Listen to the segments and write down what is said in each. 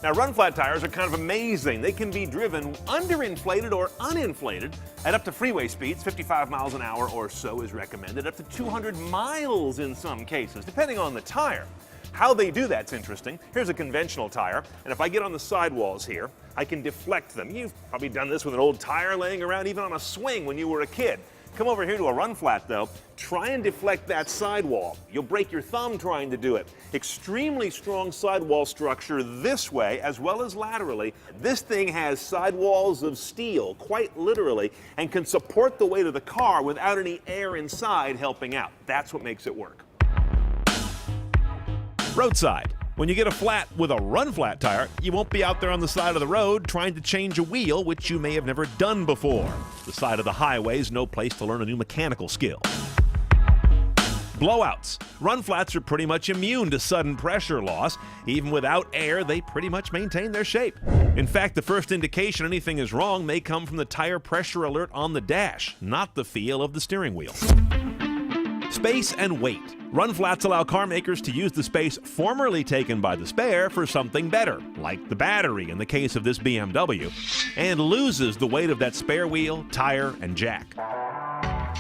Now, run flat tires are kind of amazing. They can be driven underinflated or uninflated at up to freeway speeds, 55 miles an hour or so is recommended, up to 200 miles in some cases, depending on the tire. How they do that's interesting. Here's a conventional tire, and if I get on the sidewalls here, I can deflect them. You've probably done this with an old tire laying around, even on a swing when you were a kid. Come over here to a run flat though, try and deflect that sidewall. You'll break your thumb trying to do it. Extremely strong sidewall structure this way as well as laterally. This thing has sidewalls of steel, quite literally, and can support the weight of the car without any air inside helping out. That's what makes it work. Roadside. When you get a flat with a run flat tire, you won't be out there on the side of the road trying to change a wheel, which you may have never done before. The side of the highway is no place to learn a new mechanical skill. Blowouts. Run flats are pretty much immune to sudden pressure loss. Even without air, they pretty much maintain their shape. In fact, the first indication anything is wrong may come from the tire pressure alert on the dash, not the feel of the steering wheel. Space and weight. Run flats allow car makers to use the space formerly taken by the spare for something better, like the battery in the case of this BMW, and loses the weight of that spare wheel, tire, and jack.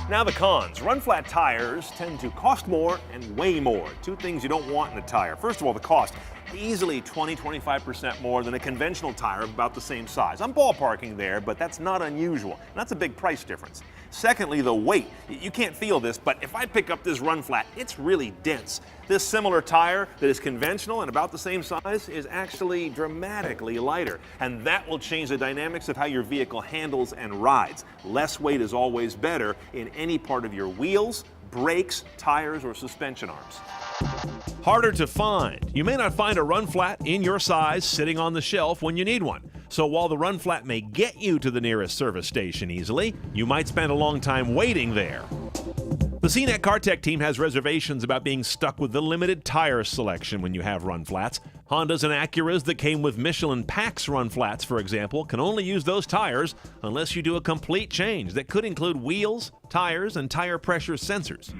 Now the cons. Run flat tires tend to cost more and weigh more. Two things you don't want in a tire. First of all, the cost. Easily 20-25% more than a conventional tire of about the same size. I'm ballparking there, but that's not unusual. And that's a big price difference. Secondly, the weight. You can't feel this, but if I pick up this run flat, it's really dense. This similar tire that is conventional and about the same size is actually dramatically lighter. And that will change the dynamics of how your vehicle handles and rides. Less weight is always better in any part of your wheels, brakes, tires, or suspension arms. Harder to find. You may not find a run flat in your size sitting on the shelf when you need one. So while the run flat may get you to the nearest service station easily, you might spend a long time waiting there. The CNET CarTech team has reservations about being stuck with the limited tire selection when you have run flats. Hondas and Acuras that came with Michelin Pax run flats, for example, can only use those tires unless you do a complete change that could include wheels, tires, and tire pressure sensors.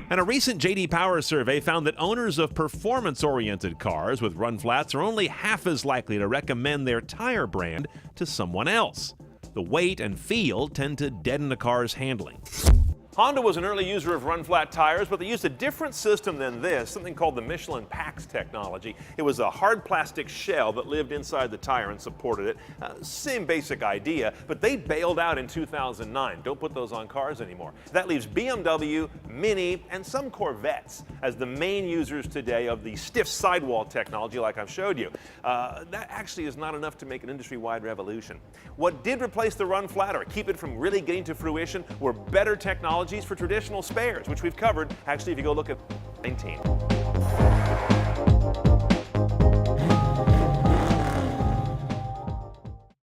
And a recent J.D. Power survey found that owners of performance-oriented cars with run flats are only half as likely to recommend their tire brand to someone else. The weight and feel tend to deaden a car's handling. Honda was an early user of run flat tires, but they used a different system than this, something called the Michelin Pax technology. It was a hard plastic shell that lived inside the tire and supported it. Same basic idea, but they bailed out in 2009. Don't put those on cars anymore. That leaves BMW, Mini, and some Corvettes as the main users today of the stiff sidewall technology like I've showed you. That actually is not enough to make an industry-wide revolution. What did replace the run flat or keep it from really getting to fruition were better technology for traditional spares, which we've covered, actually, if you go look at 19.